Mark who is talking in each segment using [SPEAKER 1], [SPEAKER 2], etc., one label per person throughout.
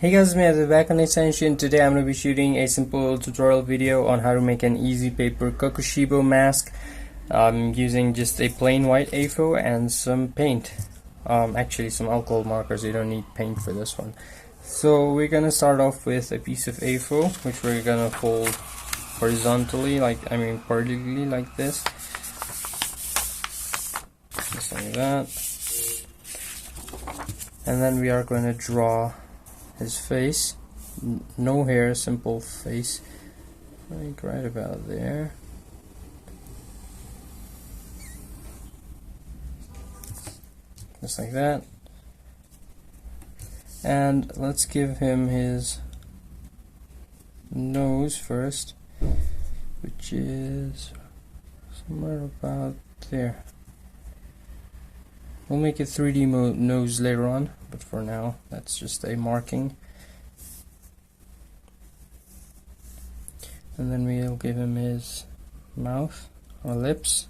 [SPEAKER 1] Hey guys, me Adu back on Extension. Today I'm going to be shooting a simple tutorial video on how to make an easy paper Kokushibo mask using just a plain white A4 and some paint. Actually some alcohol markers, you don't need paint for this one. So we're going to start off with a piece of A4 which we're going to fold horizontally, vertically like this. Just like that. And then we are going to draw his face, no hair, simple face, like right about there. Just like that. And let's give him his nose first, which is somewhere about there. We'll make a 3D nose later on, but for now that's just a marking. And then we'll give him his mouth or lips.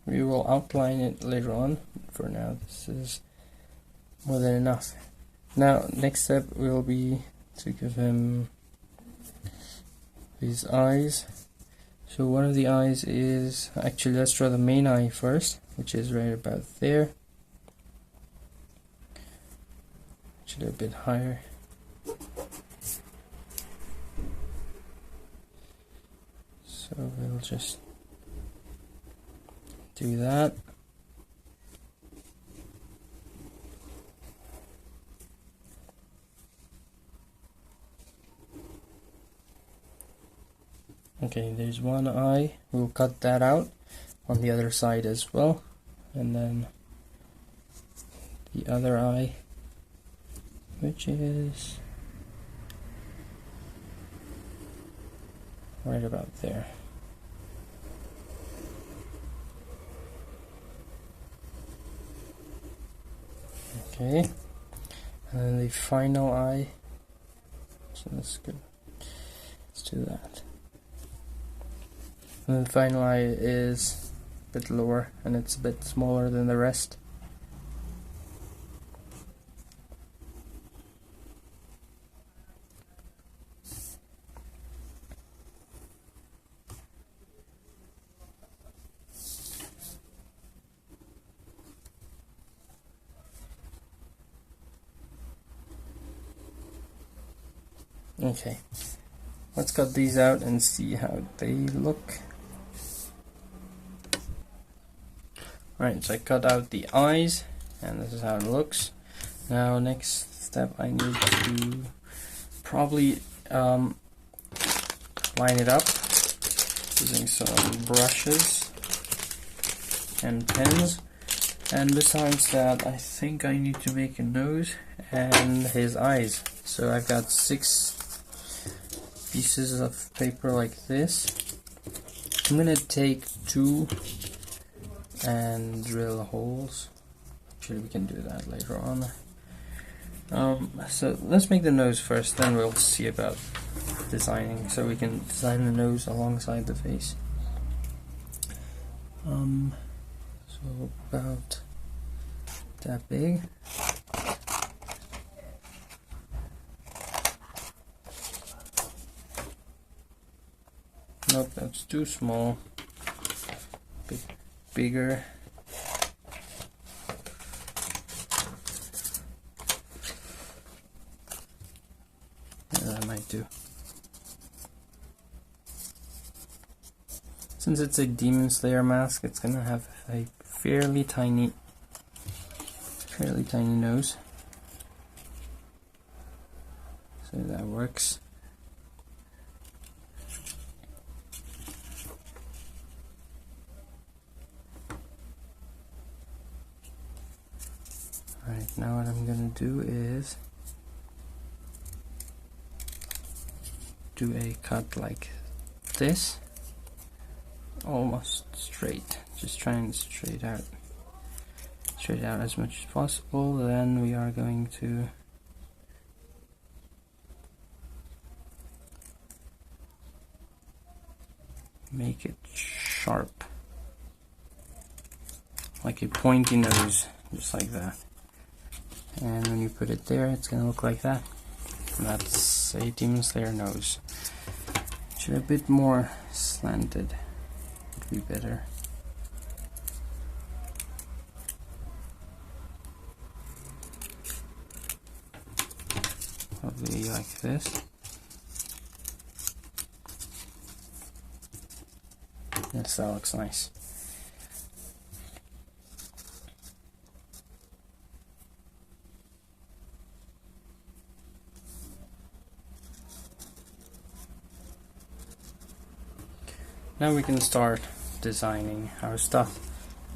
[SPEAKER 1] We will outline it later on. For now, this is more than enough. Now, next step will be to give him his eyes. So one of the eyes is, actually let's draw the main eye first, which is right about there. Actually a bit higher. So we'll just do that. Okay, there's one eye. We'll cut that out on the other side as well. And then the other eye, which is right about there. Okay, and then the final eye, so that's good, let's do that. And the final eye is a bit lower and it's a bit smaller than the rest. Okay, let's cut these out and see how they look. Alright, so I cut out the eyes and this is how it looks. Now next step, I need to probably line it up using some brushes and pens. And besides that, I think I need to make a nose and his eyes. So I've got 6 pieces of paper like this. I'm gonna take 2 and drill holes. Actually, we can do that later on. So let's make the nose first, then we'll see about designing. So we can design the nose alongside the face. So about that big. Nope, that's too small. Bit bigger. Yeah, that might do. Since it's a Demon Slayer mask, it's gonna have a fairly tiny nose. So that works. Right, now what I'm gonna do is do a cut like this, almost straight, just trying to straight out as much as possible. Then we are going to make it sharp, like a pointy nose, just like that. And when you put it there, it's gonna look like that. And that's a Demon Slayer nose. Should a bit more slanted would be better. Probably like this. Yes, that looks nice. Now we can start designing our stuff.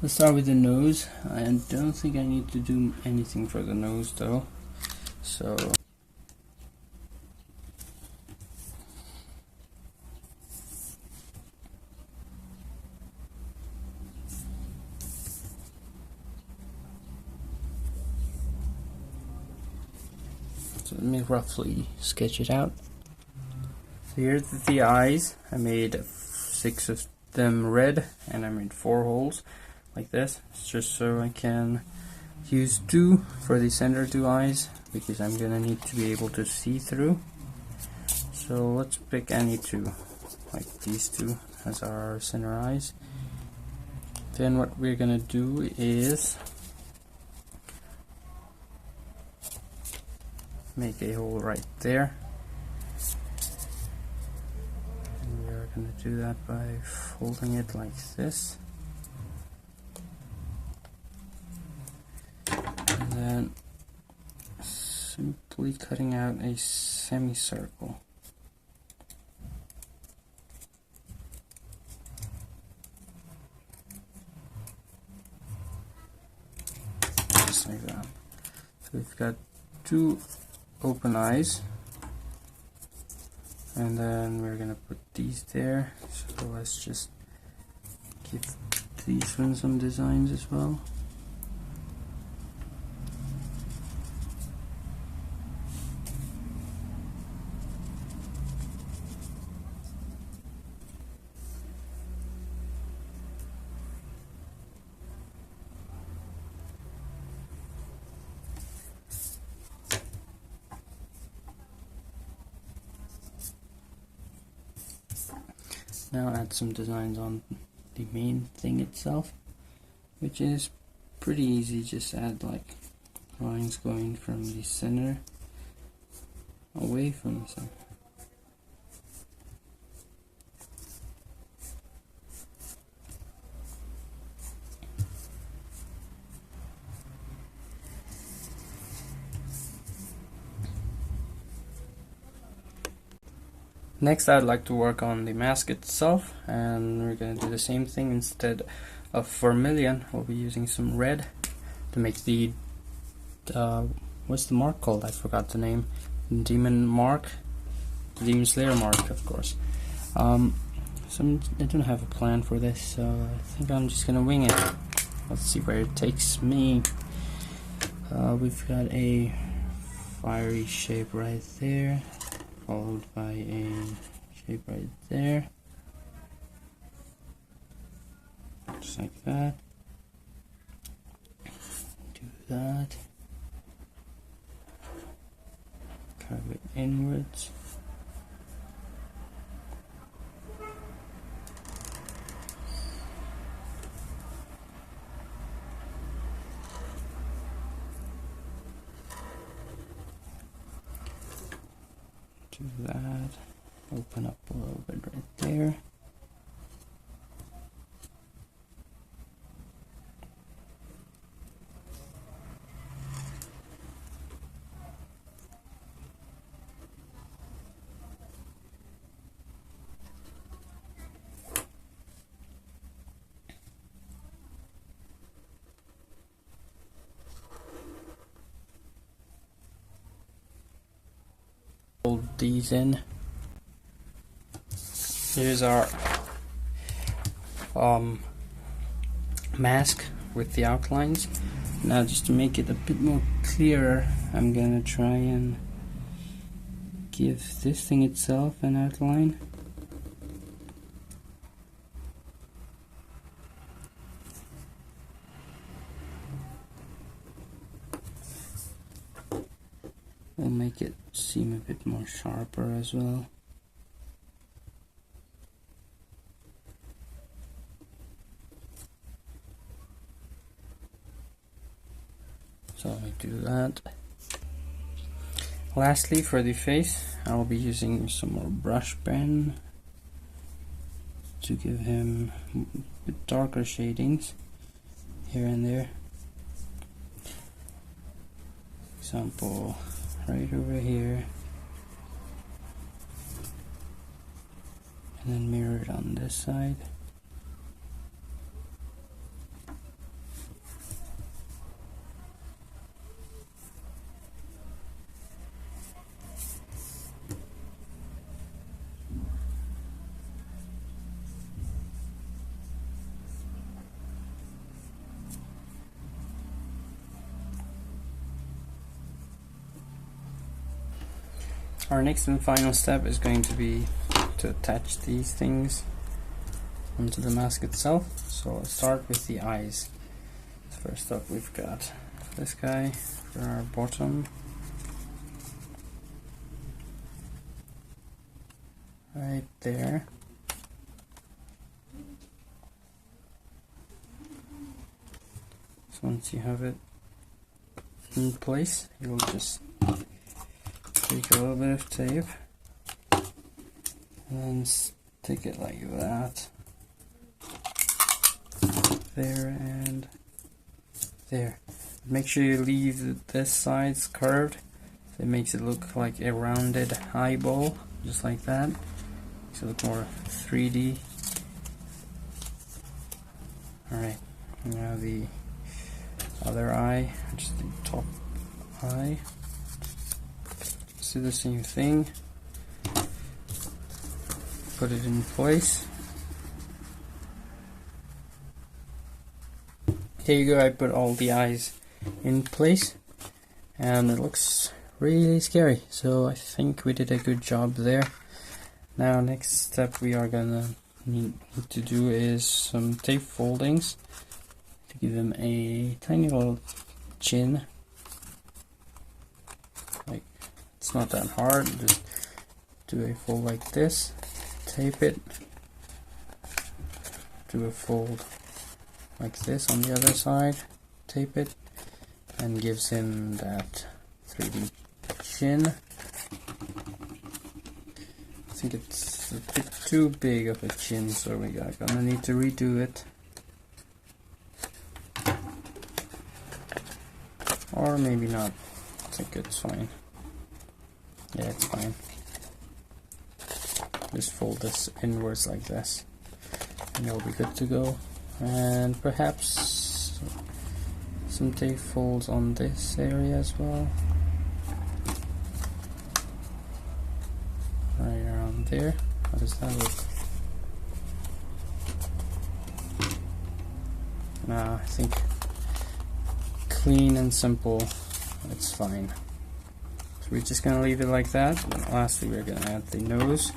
[SPEAKER 1] Let's start with the nose. I don't think I need to do anything for the nose though. So let me roughly sketch it out. So here's the eyes. I made 6 of them red, and I made 4 holes like this. It's just so I can use 2 for the center 2 eyes, because I'm gonna need to be able to see through. So let's pick any 2, like these 2 as our center eyes. Then what we're gonna do is make a hole right there. And we are going to do that by folding it like this. And then simply cutting out a semicircle. Just like that. So we've got 2 open eyes, and then we're gonna put these there. So let's just give these ones some designs as well. Now add some designs on the main thing itself, which is pretty easy. Just add like lines going from the center away from the center. Next, I'd like to work on the mask itself, and we're going to do the same thing. Instead of vermilion, we'll be using some red to make the what's the mark called? I forgot the name. Demon mark, the Demon Slayer mark, of course. I don't have a plan for this, so I think I'm just gonna wing it. Let's see where it takes me. We've got a fiery shape right there, followed by a shape right there, just like that. Do that, curve it inwards. Do that, open up a little bit right there. fold these in. Here's our mask with the outlines. Now, just to make it a bit more clearer, I'm gonna try and give this thing itself an outline. We'll make it seem a bit more sharper as well. So we do that. Lastly, for the face, I'll be using some more brush pen to give him a bit darker shadings here and there. Example, right over here, and then mirror it on this side. Our next and final step is going to be to attach these things onto the mask itself. So I'll start with the eyes. First up, we've got this guy for our bottom. Right there. So once you have it in place, you'll just take a little bit of tape and stick it like that, there and there. Make sure you leave this side curved. It makes it look like a rounded eyeball, just like that. Makes it look more 3D. Alright, now the other eye, just the top eye. Do the same thing, put it in place. There you go, I put all the eyes in place and it looks really scary, so I think we did a good job there. Now, next step we are gonna need to do is some tape foldings to give him a tiny little chin. It's not that hard, just do a fold like this, tape it, do a fold like this on the other side, tape it, and gives him that 3D chin. I think it's a bit too big of a chin, so we're gonna need to redo it. Or maybe not, I think it's fine. Yeah, it's fine. Just fold this inwards like this, and it'll be good to go. And perhaps some tape folds on this area as well. Right around there. How does that look? Nah, I think clean and simple, it's fine. We're just going to leave it like that. And lastly, we're going to add the nose.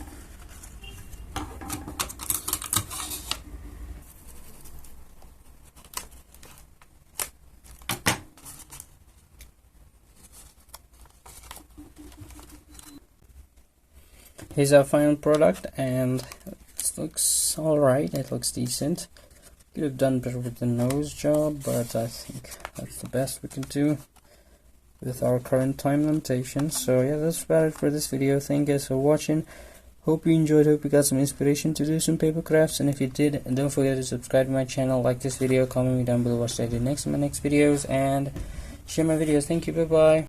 [SPEAKER 1] Here's our final product, and it looks alright, it looks decent. Could have done better with the nose job, but I think that's the best we can do with our current time limitations. So yeah, that's about it for this video. Thank you guys for watching. Hope you enjoyed, hope you got some inspiration to do some paper crafts, and if you did, don't forget to subscribe to my channel, like this video, comment me down below what should I do next in my next videos, and share my videos. Thank you, bye bye.